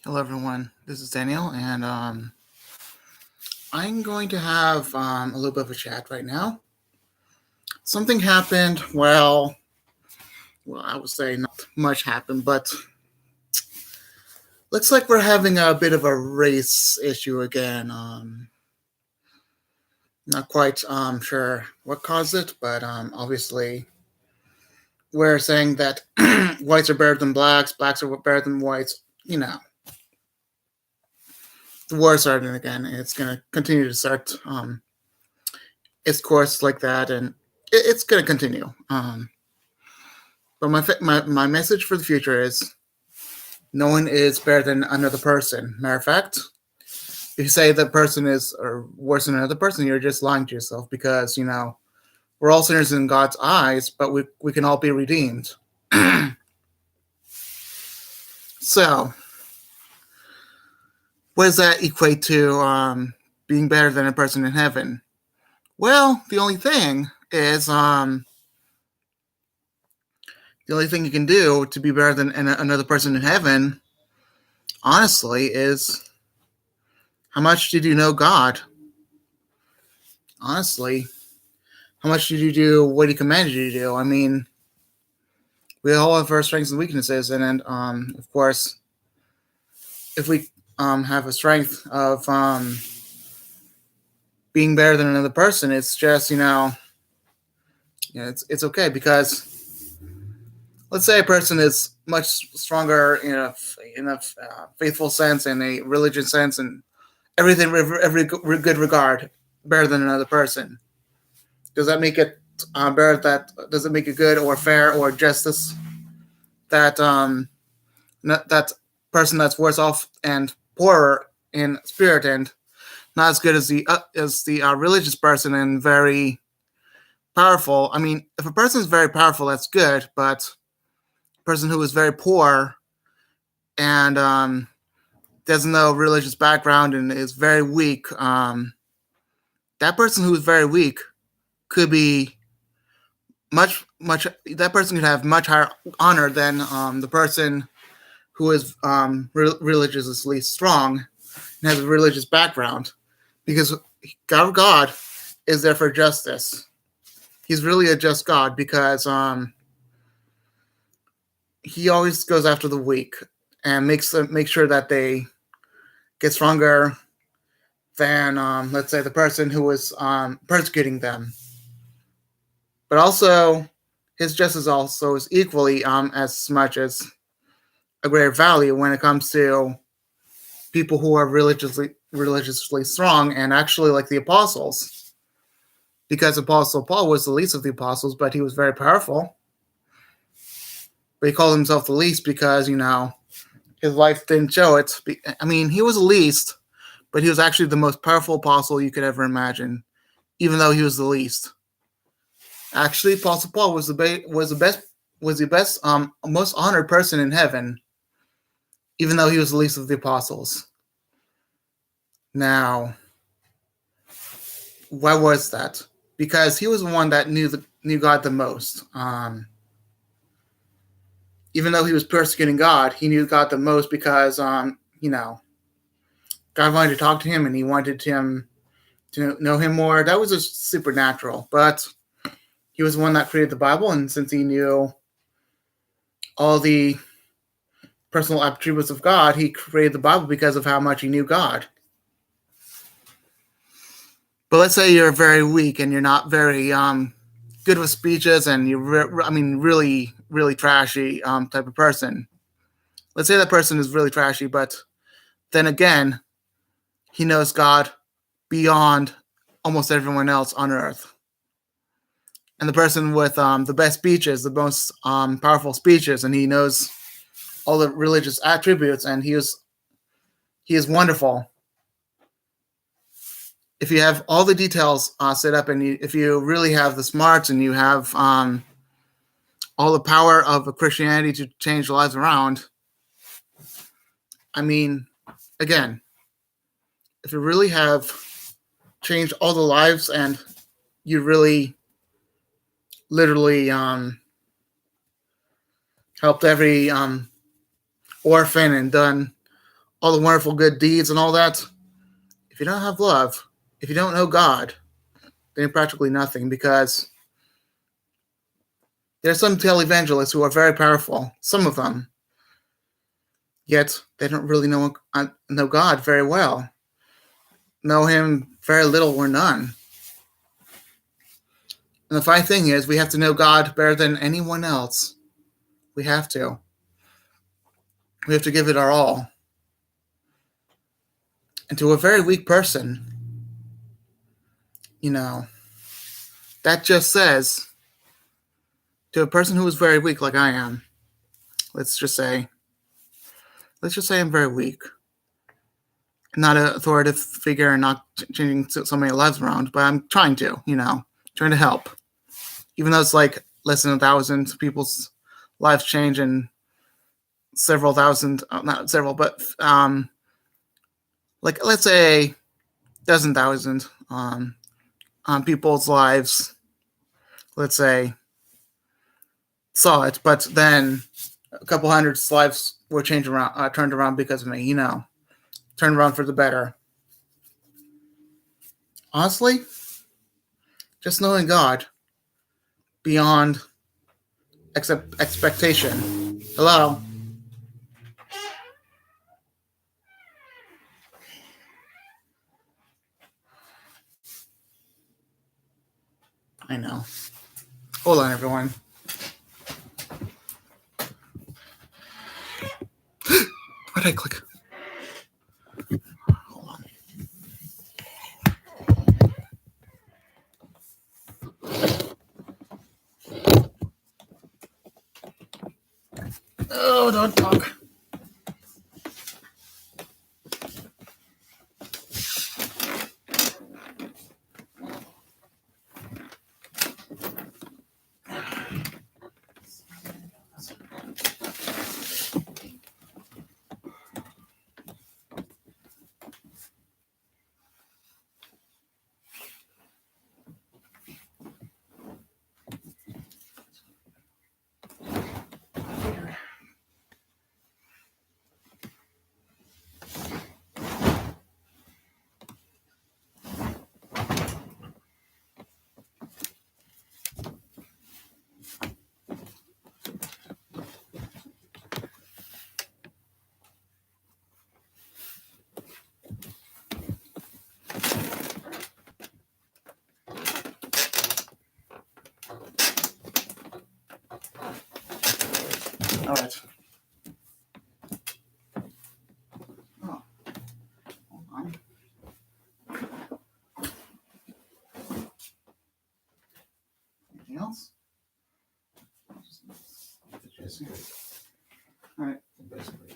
Hello, everyone. This is Daniel, and I'm going to have a little bit of a chat right now. Something happened. Well, I would say not much happened, but looks like we're having a bit of a race issue again. Not quite sure what caused it, but obviously we're saying that whites are better than blacks, blacks are better than whites. The war starting again. It's going to continue to start its course like that, and it's going to continue. But my message for the future is no one is better than another person. Matter of fact, if you say that person is or worse than another person, you're just lying to yourself because, we're all sinners in God's eyes, but we can all be redeemed. So, what does that equate to being better than a person in heaven? Well, the only thing you can do to be better than another person in heaven, honestly, is how much did you know God? Honestly, how much did you do what He commanded you to do? I mean, we all have our strengths and weaknesses, and of course, if we have a strength of being better than another person, it's just it's okay because let's say a person is much stronger in a faithful sense, in a religious sense, and every good regard better than another person. Does that make it better? Does it make it good or fair or justice that that person that's worse off and poorer in spirit and not as good as the religious person and very powerful? I mean, if a person is very powerful, that's good, but a person who is very poor and doesn't know religious background and is very weak, that person who is very weak could be much. That person could have much higher honor than the person who is religiously strong and has a religious background, because God is there for justice. He's really a just God because He always goes after the weak and make sure that they get stronger than let's say the person who was persecuting them. But also, His justice also is equally as much as a greater value when it comes to people who are religiously strong and actually like the apostles, because Apostle Paul was the least of the apostles, but he was very powerful. But he called himself the least because his life didn't show it. I mean, he was the least, but he was actually the most powerful apostle you could ever imagine, even though he was the least. Actually, Apostle Paul was the best most honored person in heaven, even though he was the least of the apostles. Now, why was that? Because he was the one that knew God the most. Even though he was persecuting God, he knew God the most because God wanted to talk to him and he wanted him to know him more. That was just supernatural. But he was the one that created the Bible, and since he knew all the personal attributes of God, he created the Bible because of how much he knew God. But let's say you're very weak and you're not very good with speeches, and you're really really trashy type of person. Let's say that person is really trashy, but then again, he knows God beyond almost everyone else on earth. And the person with the best speeches, the most powerful speeches, and he knows all the religious attributes, and he is wonderful. If you have all the details set up, and if you really have the smarts, and you have all the power of Christianity to change lives around, I mean, again, if you really have changed all the lives and you really literally helped every orphan and done all the wonderful good deeds and all that, if you don't have love, if you don't know God, then you're practically nothing, because there's some televangelists who are very powerful, some of them, yet they don't really know God very well, know Him very little or none. And the funny thing is, we have to know God better than anyone else. We have to. We have to give it our all. And to a very weak person, that just says, to a person who is very weak like I am, let's just say I'm very weak. Not an authoritative figure and not changing so many lives around, but I'm trying to, trying to help. Even though it's like less than 1,000 people's lives change and several thousand, not several, but like let's say dozen thousand people's lives, let's say, saw it, but then a couple hundred lives were turned around because of me, turned around for the better. Honestly, just knowing God beyond expectation. Hello? I know. Hold on, everyone. Why did I click? Hold on. Oh, don't talk. All right. Oh, hold on. Anything else? All right. Oh, that's good.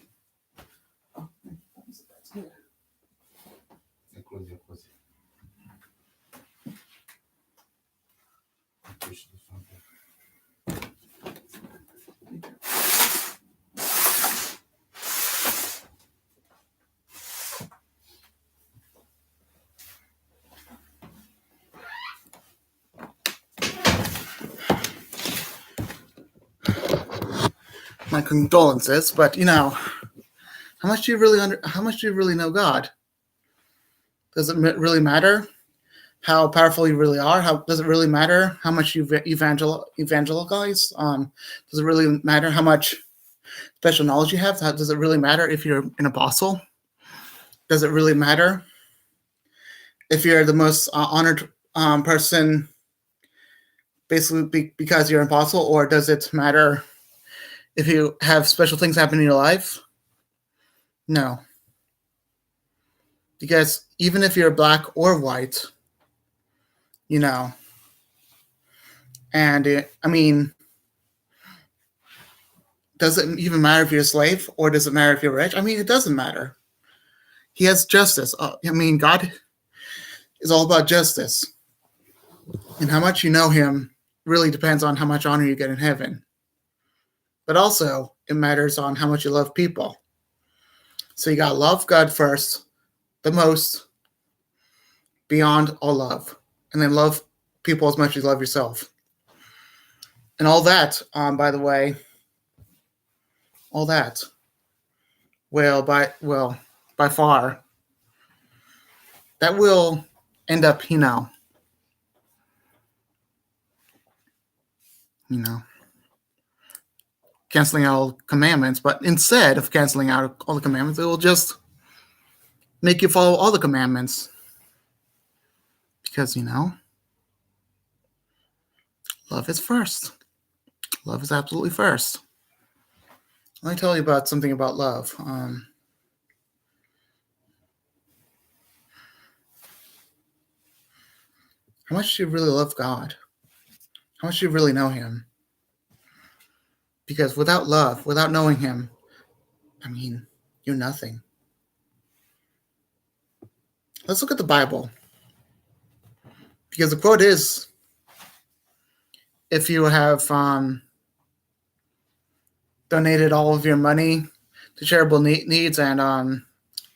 My condolences, but how much do you really know God? Does it really matter how powerful you really are? Does it really matter how much you evangelize? Does it really matter how much special knowledge you have? Does it really matter if you're an apostle? Does it really matter if you're the most honored person, basically because you're an apostle, or does it matter if you have special things happen in your life? No. Because even if you're black or white, and does it even matter if you're a slave, or does it matter if you're rich? It doesn't matter. He has justice. God is all about justice. And how much you know him really depends on how much honor you get in heaven. But also, it matters on how much you love people. So you gotta love God first, the most, beyond all love. And then love people as much as you love yourself. And all that, by the way, all that, well, by far, that will end up, you know, canceling out all commandments. But instead of canceling out all the commandments, it will just make you follow all the commandments. Because, love is first. Love is absolutely first. Let me tell you about something about love. How much do you really love God? How much do you really know Him? Because without love, without knowing Him, you're nothing. Let's look at the Bible. Because the quote is, if you have donated all of your money to charitable needs, and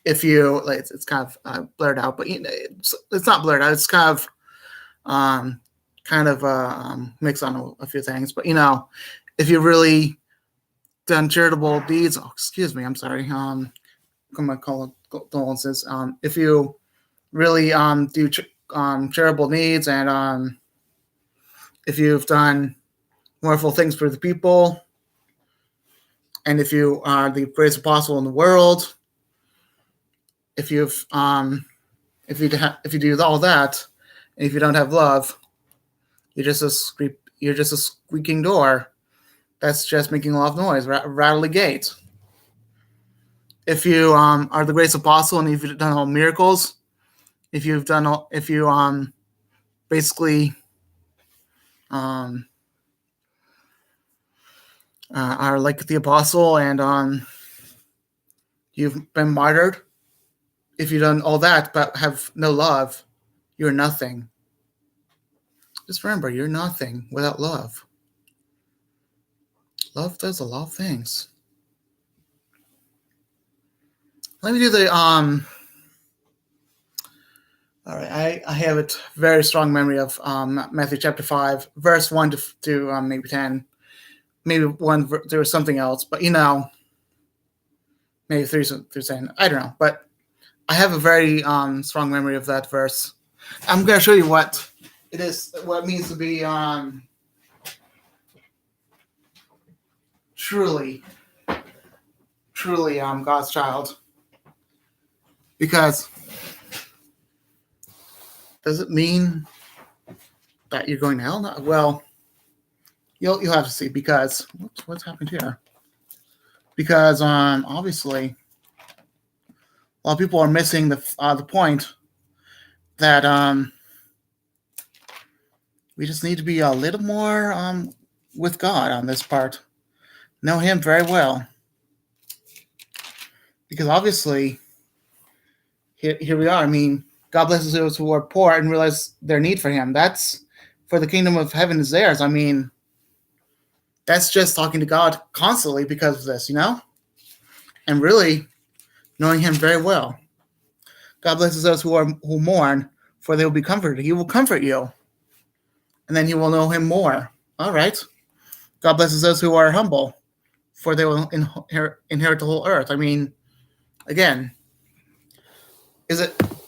if you, it's kind of blurred out, but it's not blurred out. It's kind of mixed on a few things. But if you really done charitable deeds, excuse me, I'm sorry. I'm gonna call condolences. If you really do charitable needs, and if you've done wonderful things for the people, and if you are the greatest apostle in the world, if you do all that, and if you don't have love, you're just a squeaking door. That's just making a lot of noise, rattle a gate. If you are the greatest apostle and if you've done all miracles, if you basically are like the apostle, and you've been martyred, if you've done all that but have no love, you're nothing. Just remember, you're nothing without love. Love does a lot of things. Let me do the all right. I have a very strong memory of Matthew chapter 5, verse 1 to maybe 10. Maybe 1 there was something else, but maybe 3 through 10. I don't know, but I have a very strong memory of that verse. I'm going to show you what it is, what it means to be truly God's child. Because does it mean that you're going to hell? No, well, you'll have to see, because what's happened here? Because obviously a lot of people are missing the point that we just need to be a little more with God on this part. Know Him very well. Because obviously, here we are. God blesses those who are poor and realize their need for Him. That's for the kingdom of heaven is theirs. That's just talking to God constantly because of this, and really knowing Him very well. God blesses those who mourn, for they will be comforted. He will comfort you, and then you will know Him more. All right. God blesses those who are humble, for they will inherit the whole earth. Again,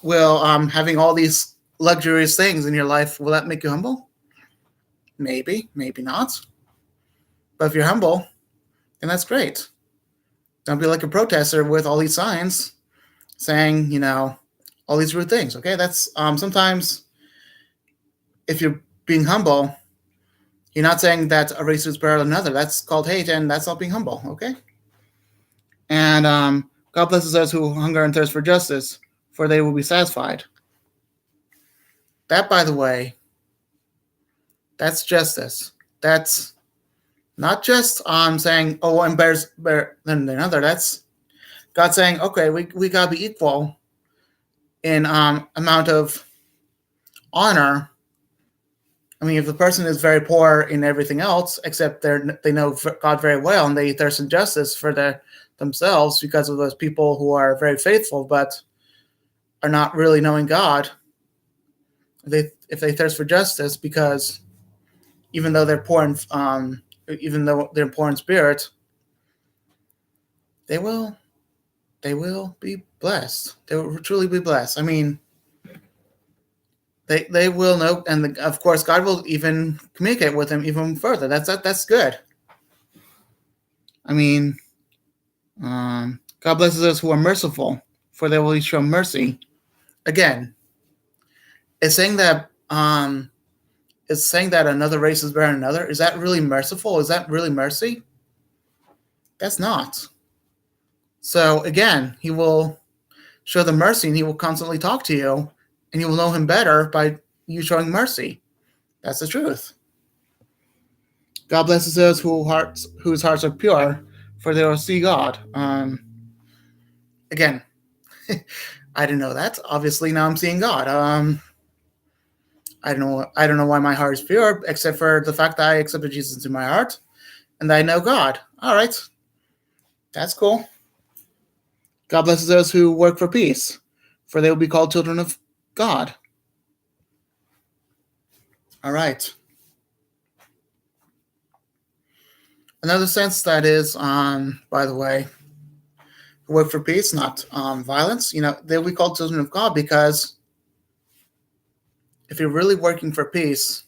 will having all these luxurious things in your life, will that make you humble? Maybe, maybe not. But if you're humble, then that's great. Don't be like a protester with all these signs saying, all these rude things. Okay, that's sometimes if you're being humble, you're not saying that a race is better than another. That's called hate, and that's not being humble. Okay. And God blesses those who hunger and thirst for justice, for they will be satisfied. That, by the way, that's justice. That's not just saying, oh, I'm better than another. That's God saying, okay, we gotta be equal in amount of honor. If the person is very poor in everything else, except they know God very well, and they thirst in justice for themselves because of those people who are very faithful but are not really knowing God. If they thirst for justice, because even though they're poor in spirit, they they will be blessed. They will truly be blessed. I mean, they will know, and of course, God will even communicate with them even further. That's good. I mean, God blesses those who are merciful, for they will show mercy. Again, it's saying that it's saying that another race is better than another. Is that really merciful? Is that really mercy? That's not. So again, He will show the mercy, and He will constantly talk to you, and you will know Him better by you showing mercy. That's the truth. God blesses those whose hearts are pure, for they will see God. Again, I didn't know that. Obviously, now I'm seeing God. I don't know. I don't know why my heart is pure, except for the fact that I accepted Jesus into my heart, and I know God. All right, that's cool. God blesses those who work for peace, for they will be called children of God. All right. Another sense that is, by the way, work for peace, not violence. They'll be called children of God because if you're really working for peace,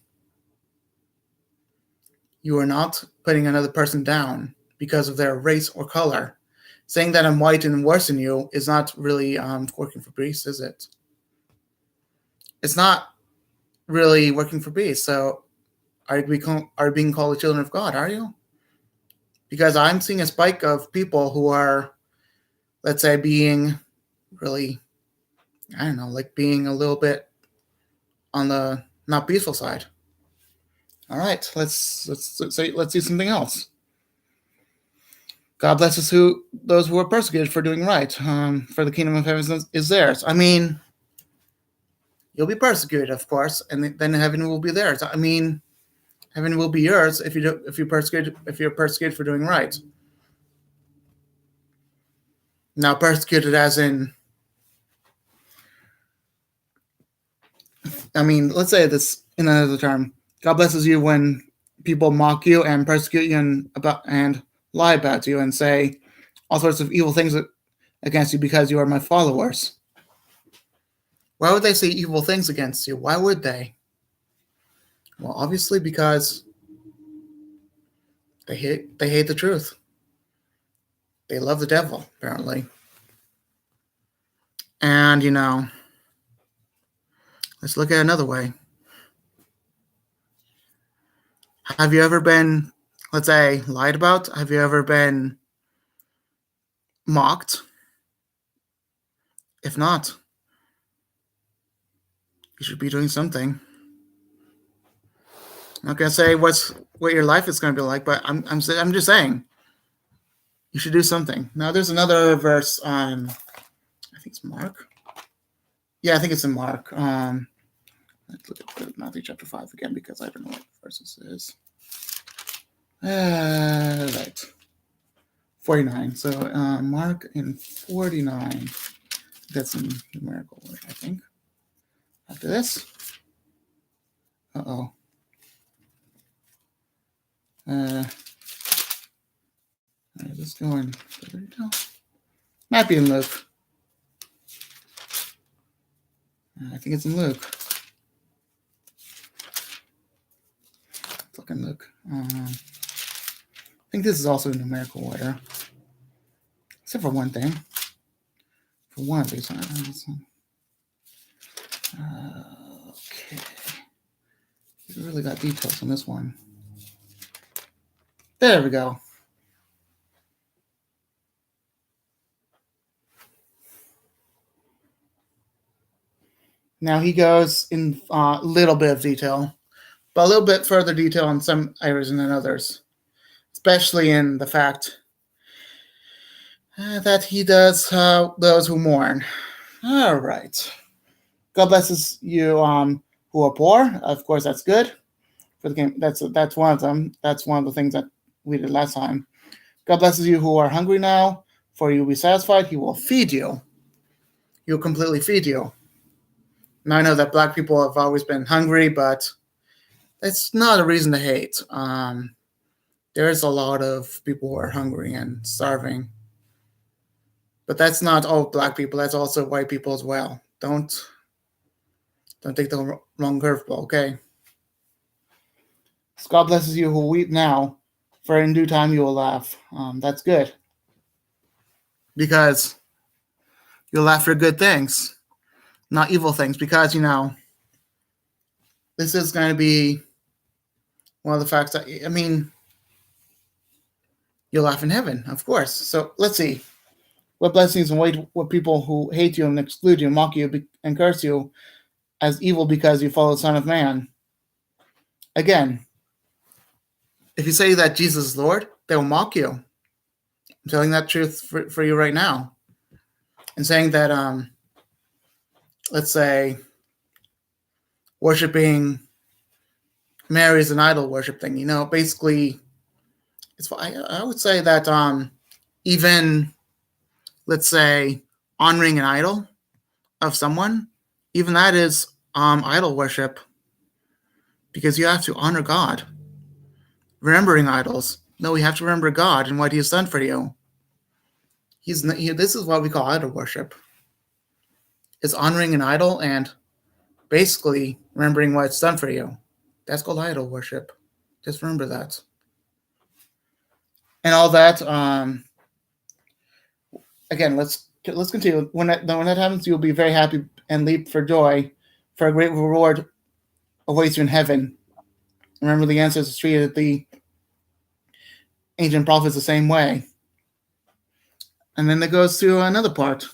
you are not putting another person down because of their race or color. Saying that I'm white and worse than you is not really working for peace, is it? It's not really working for peace. So are you being called the children of God? Are you? Because I'm seeing a spike of people who are, let's say, being really, I don't know, like being a little bit on the not peaceful side. All right, let's do something else. God blesses those who are persecuted for doing right. For the kingdom of heaven is theirs. I mean, you'll be persecuted, of course, and then heaven will be theirs. I mean, heaven will be yours if you're persecuted for doing right. Now, persecuted as in, I mean, let's say this in another term. God blesses you when people mock you and persecute you and lie about you and say all sorts of evil things against you because you are my followers. Why would they say evil things against you? Why would they? Well, obviously because they hate the truth. They love the devil, apparently. And let's look at another way. Have you ever been, let's say, lied about? Have you ever been mocked? If not, you should be doing something. I'm not gonna say what your life is gonna be like, but I'm just saying you should do something. Now there's another verse on, I think it's Mark. Yeah, I think it's in Mark. Let's look at Matthew chapter 5 again because I don't know what verse this is. Right. 49. So Mark in 49. That's a numerical word, I think. After this. Uh-oh. Is this going? Might be in Luke. I think it's in Luke. Let's look in Luke. I think this is also a numerical order. Except for one thing. For one of these. Okay. We really got details on this one. There we go. Now he goes in a little bit of detail, but a little bit further detail in some areas than others, especially in the fact that he does those who mourn. All right. God blesses you who are poor. Of course, that's good for the game. That's one of them. That's one of the things that we did last time. God blesses you who are hungry now, for you will be satisfied. He will feed you. He will completely feed you. Now I know that Black people have always been hungry, but it's not a reason to hate. There's a lot of people who are hungry and starving. But that's not all black people. That's also white people as well. Don't take the wrong curveball, okay? So God blesses you who weep now, for in due time you will laugh. That's good. Because you'll laugh for good things, not evil things. Because, this is going to be one of the facts that, you'll laugh in heaven, of course. So let's see. What blessings await what people who hate you and exclude you, mock you, and curse you as evil because you follow the Son of Man? Again, if you say that Jesus is Lord, they will mock you. I'm telling that truth for you right now. And saying that, let's say, worshiping Mary is an idol worship thing. Basically, I would say that even, let's say, honoring an idol of someone, even that is idol worship, because you have to honor God. Remembering idols. No, we have to remember God and what He has done for you. This is what we call idol worship. It's honoring an idol and basically remembering what it's done for you. That's called idol worship. Just remember that. And all that. Again, let's continue. When that happens, you'll be very happy and leap for joy, for a great reward awaits you in heaven. Remember, the ancestors treated the ancient prophets the same way. And then it goes to another part.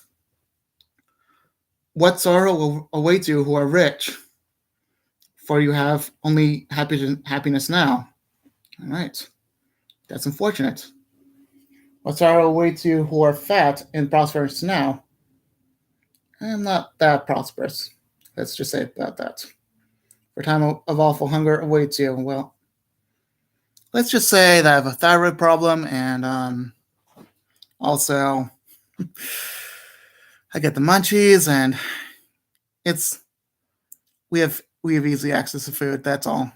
What sorrow awaits you who are rich? For you have only happiness now. All right. That's unfortunate. What sorrow awaits you who are fat and prosperous now? I'm not that prosperous. Let's just say about that. For time of awful hunger awaits you. Well, let's just say that I have a thyroid problem, and also I get the munchies, and we have easy access to food. That's all.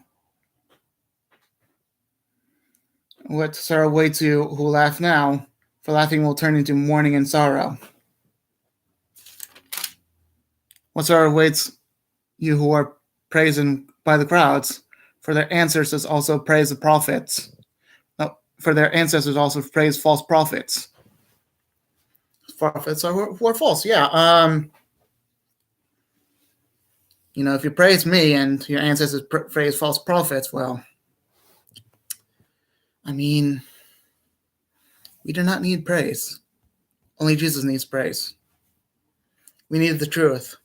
What sorrow awaits you who laugh now? For laughing will turn into mourning and sorrow. What sorrow awaits you who are praised by the crowds? For their ancestors also praise the prophets. No, for their ancestors also praise false prophets. Prophets who are false, yeah. If you praise me and your ancestors praise false prophets, well, we do not need praise. Only Jesus needs praise. We need the truth.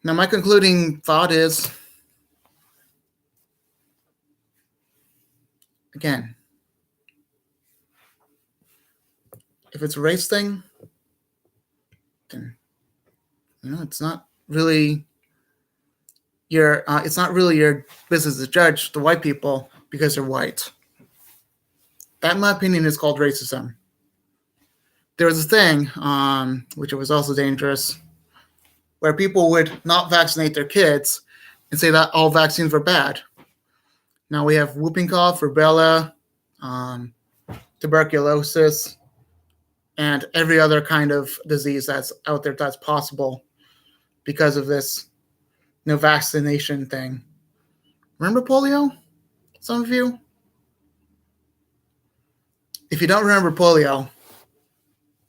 Now, my concluding thought is, again, if it's a race thing, then it's not really your business to judge the white people because they're white. That, in my opinion, is called racism. There was a thing, which was also dangerous, where people would not vaccinate their kids and say that all vaccines were bad. Now we have whooping cough, rubella, tuberculosis, and every other kind of disease that's out there that's possible because of this vaccination thing. Remember polio? Some of you? If you don't remember polio,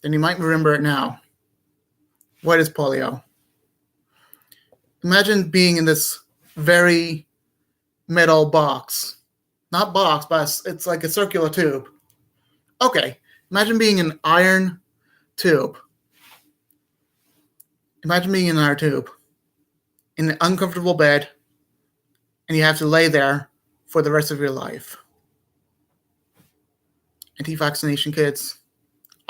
then you might remember it now. What is polio? Imagine being in this very metal box. Not box, but it's like a circular tube. Okay, imagine being in an iron tube. Imagine being in an iron tube, in an uncomfortable bed, and you have to lay there for the rest of your life. Anti-vaccination kids,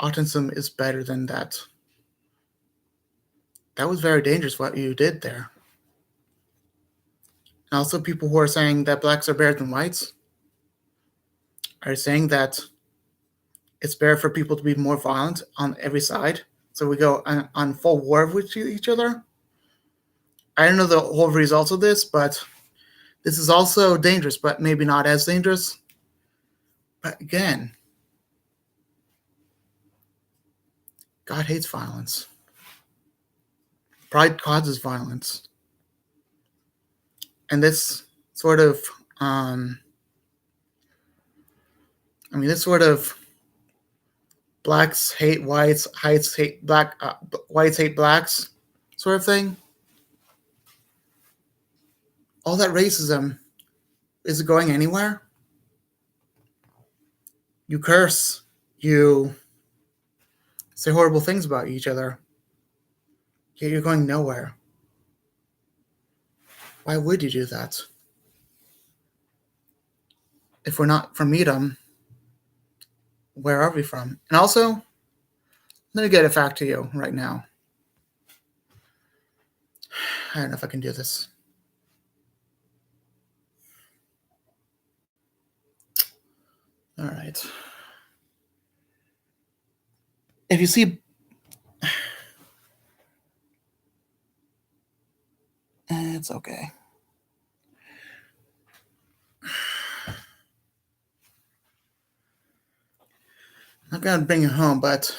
autism is better than that. That was very dangerous what you did there. And also, people who are saying that blacks are better than whites are saying that it's better for people to be more violent on every side. So we go on full war with each other. I don't know the whole results of this, but this is also dangerous, but maybe not as dangerous. But again, God hates violence. Pride causes violence. And this sort of, this sort of blacks hate whites, whites hate blacks sort of thing. All that racism, is it going anywhere? You curse, you say horrible things about each other, yet you're going nowhere. Why would you do that? If we're not from Edom, where are we from? And also, let me get a fact to you right now. I don't know if I can do this. All right. If you see, it's okay. I'm not gonna bring it home, but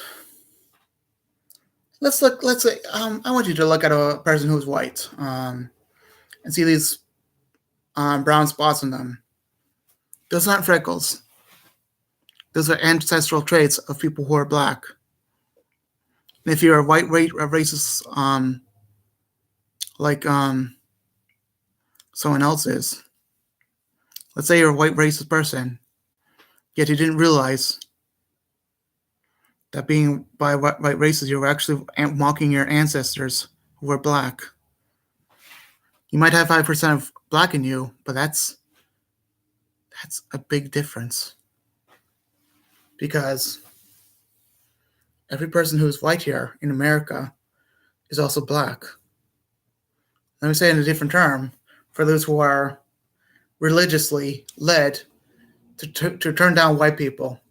let's look. Let's say I want you to look at a person who's white, and see these brown spots on them. Those aren't freckles. Those are ancestral traits of people who are black. And if you're a white racist, like someone else is, let's say you're a white racist person, yet you didn't realize that being by white racist, you were actually mocking your ancestors who were black. You might have 5% of black in you, but that's a big difference. Because every person who's white here in America is also black. Let me say it in a different term, for those who are religiously led to turn down white people.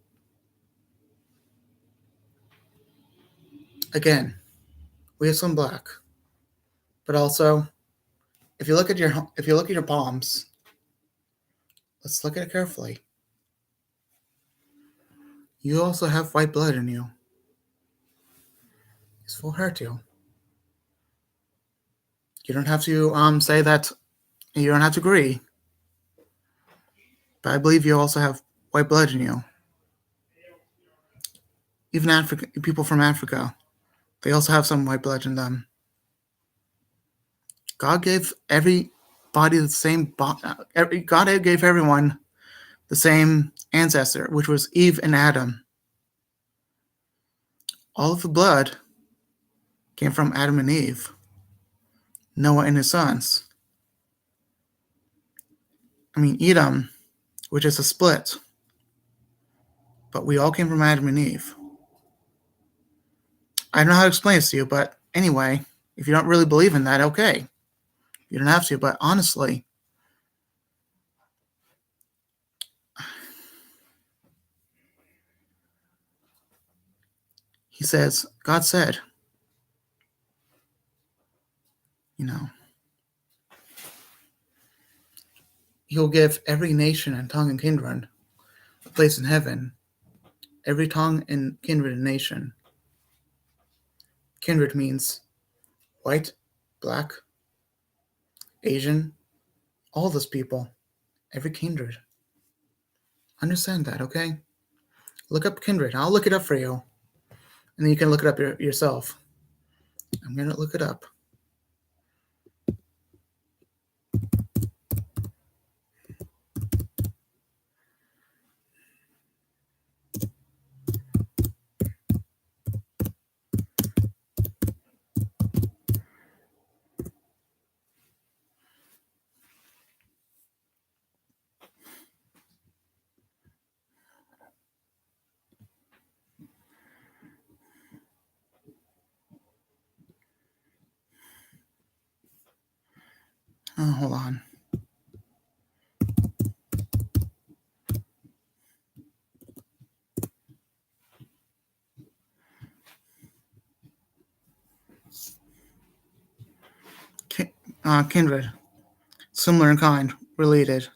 Again, we have some black, but also, if you look at your palms, let's look at it carefully. You also have white blood in you. This will hurt you. You don't have to say that. You don't have to agree, but I believe you also have white blood in you. Even people from Africa, they also have some white blood in them. God gave everybody the same. God gave everyone the same ancestor, which was Eve and Adam. All of the blood came from Adam and Eve, Noah and his sons. Edom, which is a split, but we all came from Adam and Eve. I don't know how to explain this to you, but anyway, if you don't really believe in that, okay. You don't have to, but honestly, he says, God said, he'll give every nation and tongue and kindred a place in heaven. Every tongue and kindred and nation. Kindred means white, black, Asian, all those people. Every kindred. Understand that, okay? Look up kindred. I'll look it up for you. And then you can look it up yourself. I'm going to look it up. Oh, hold on. Kindred. Similar in kind. Related.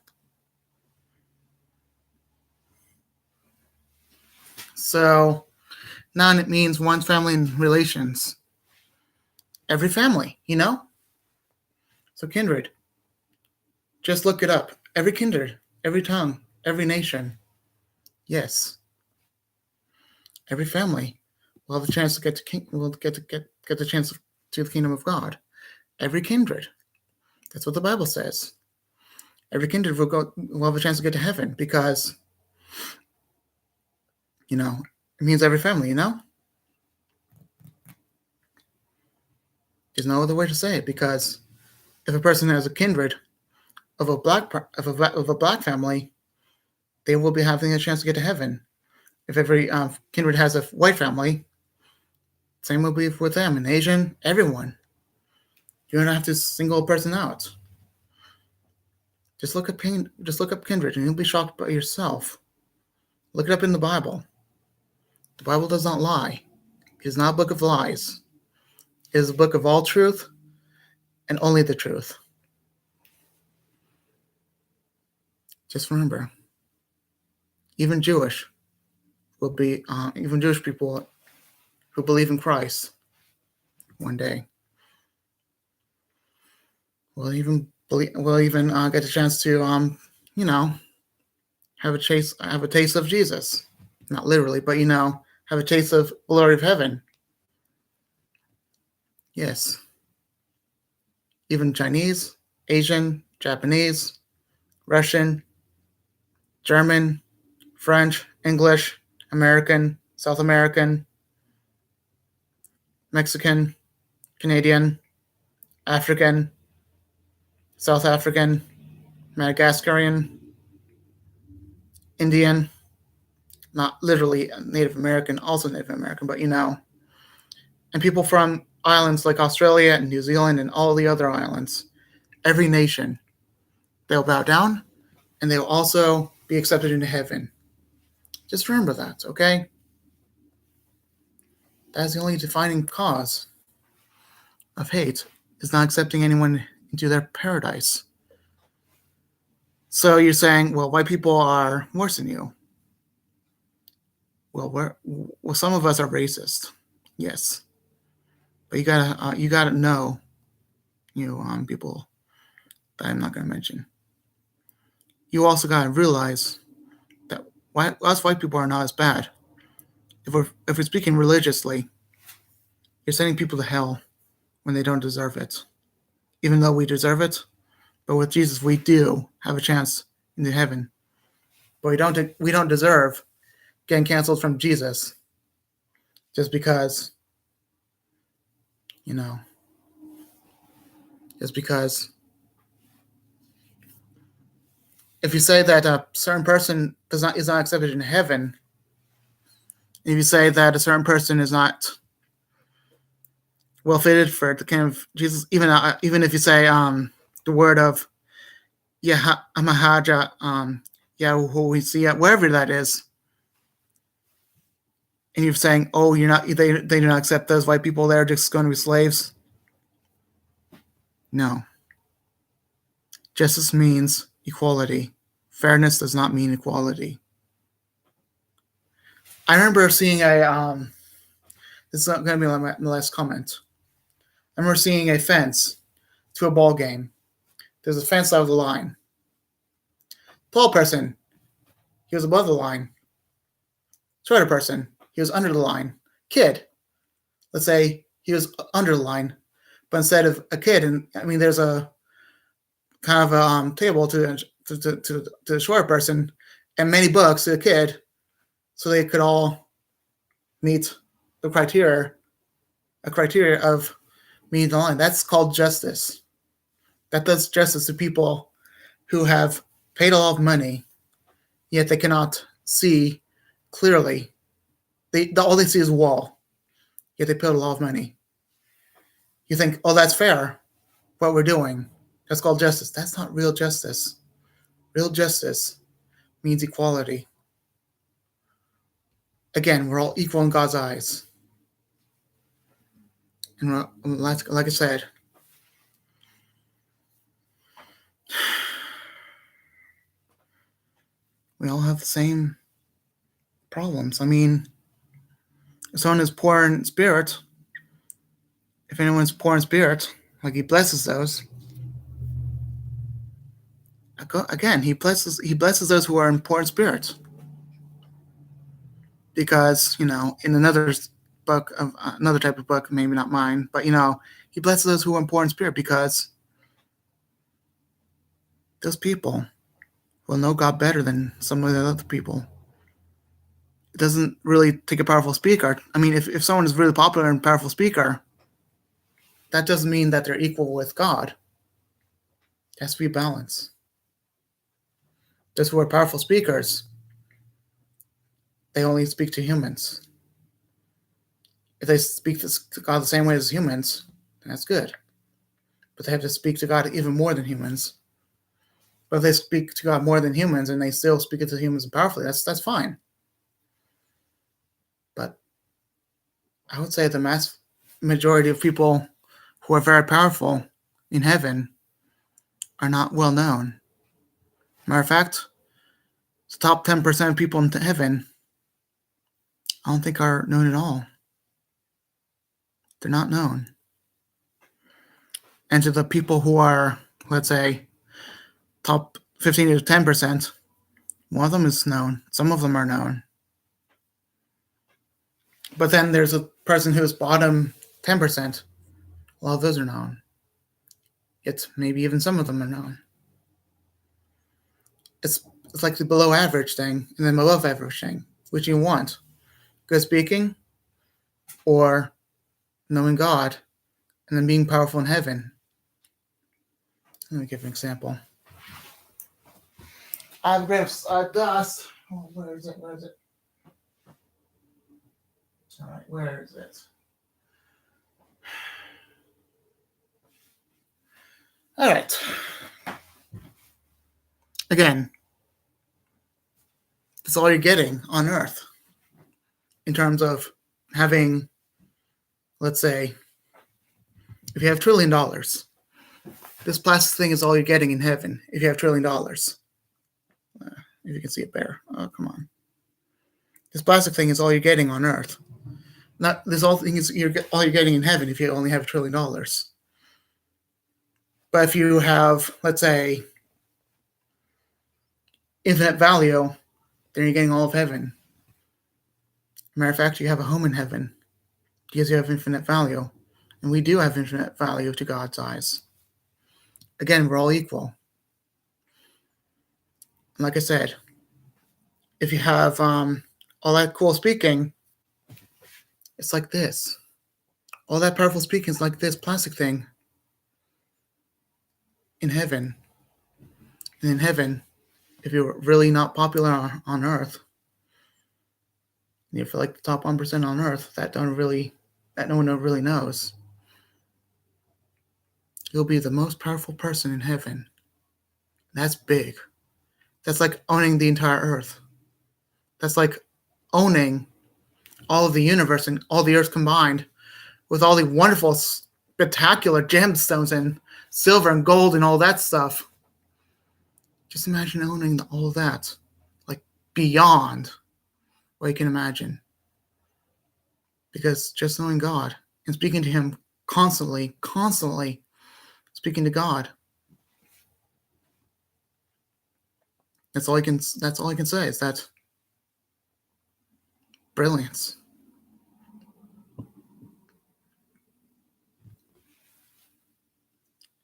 So, Now it means one's family and relations. Every family, So kindred, just look it up. Every kindred, every tongue, every nation. Yes, every family will have the chance to get the chance to the kingdom of God. Every kindred. That's what the Bible says. Every kindred will have a chance to get to heaven because it means every family. There's no other way to say it because if a person has a kindred of a black family, they will be having a chance to get to heaven. If every kindred has a white family, same will be with them. An Asian, everyone. You don't have to single a person out. Just look up kindred, and you'll be shocked by yourself. Look it up in the Bible. The Bible does not lie. It is not a book of lies. It is a book of all truth and only the truth. Just remember, even Jewish people who believe in Christ one day will even get a chance to have a taste of Jesus. Not literally, but have a taste of glory of heaven. Yes. Even Chinese, Asian, Japanese, Russian, German, French, English, American, South American, Mexican, Canadian, African, South African, Madagascarian, Indian, not literally Native American, also Native American, but and people from islands like Australia and New Zealand and all the other islands, every nation, they'll bow down and they'll also be accepted into heaven. Just remember that, okay? That's the only defining cause of hate, is not accepting anyone into their paradise. So you're saying, well, white people are worse than you. Well, some of us are racist, yes, but you gotta know, people that I'm not gonna mention. You also gotta realize that us white people are not as bad. If we're speaking religiously, you're sending people to hell when they don't deserve it, even though we deserve it. But with Jesus, we do have a chance into heaven. But we don't deserve getting canceled from Jesus just because, just because if you say that a certain person is not accepted in heaven, if you say that a certain person is not well fitted for the kingdom of Jesus, even if you say the word of Amahaja, Yahuwah, wherever that is, and you're saying, oh, they do not accept those white people, they're just going to be slaves. No. Justice means equality. Fairness does not mean equality. I remember seeing this is going to be my last comment. I remember seeing a fence to a ball game. There's a fence out of the line. Tall person, he was above the line. Shorter person, he was under the line. Kid, let's say he was under the line, but instead of a kid, and there's a kind of a table to the short person, and many books to the kid, so they could all meet the criteria of meeting the line. That's called justice. That does justice to people who have paid a lot of money, yet they cannot see clearly. All they see is a wall, yet they paid a lot of money. You think, oh, that's fair, what we're doing. That's called justice. That's not real justice. Real justice means equality. Again, we're all equal in God's eyes. And like I said, we all have the same problems. If someone is poor in spirit, if anyone's poor in spirit, like he blesses those. Again, he blesses those who are in poor in spirit. Because, in another book of another type of book, maybe not mine, but he blesses those who are poor in spirit, because those people will know God better than some of the other people. It doesn't really take a powerful speaker. I mean, if someone is really popular and powerful speaker, that doesn't mean that they're equal with God. It has to be balance. Those who are powerful speakers, they only speak to humans. If they speak to God the same way as humans, then that's good. But they have to speak to God even more than humans. But if they speak to God more than humans and they still speak it to humans powerfully, that's fine. But I would say the mass majority of people who are very powerful in heaven are not well known. Matter of fact, the top 10% of people in heaven, I don't think are known at all. They're not known. And to the people who are, let's say, top 15 to 10%, one of them is known. Some of them are known. But then there's a person who's bottom 10%. A lot of those are known. Yet maybe even some of them are known. It's like the below average thing and then above average thing. Which you want? Good speaking or knowing God and then being powerful in heaven? Let me give an example. I have a grain of dust. Oh, where is it? All right, where is it? All right. Again, that's all you're getting on Earth in terms of having, let's say, if you have $1 trillion, this plastic thing is all you're getting in heaven if you have $1 trillion. If you can see it there. Oh, come on. This plastic thing is all you're getting on Earth. Not this all thing is all you're getting in heaven if you only have $1 trillion. But if you have, let's say, infinite value, then you're getting all of heaven. Matter of fact, you have a home in heaven because you have infinite value. And we do have infinite value to God's eyes. Again, we're all equal. And like I said, if you have all that cool speaking, it's like this. All that powerful speaking is like this plastic thing in heaven. And in heaven, if you're really not popular on Earth, you're like the top 1% on Earth that no one really knows, you'll be the most powerful person in heaven. That's big. That's like owning the entire Earth. That's like owning all of the universe and all the Earth combined with all the wonderful, spectacular gemstones and silver and gold and all that stuff. Just imagine owning all of that, like beyond what you can imagine. Because just knowing God and speaking to Him constantly speaking to God. That's all I can say is that brilliance.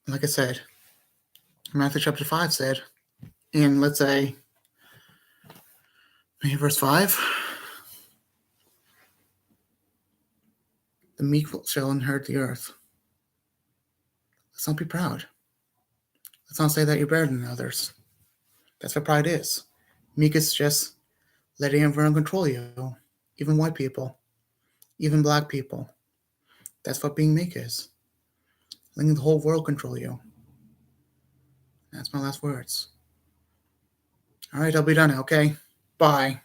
Like I said, Matthew chapter 5 said, in, let's say, maybe verse 5, the meek shall inherit the earth. Let's not be proud. Let's not say that you're better than others. That's what pride is. Meek is just letting everyone control you, even white people, even black people. That's what being meek is. Letting the whole world control you. That's my last words. All right, I'll be done now, okay? Bye.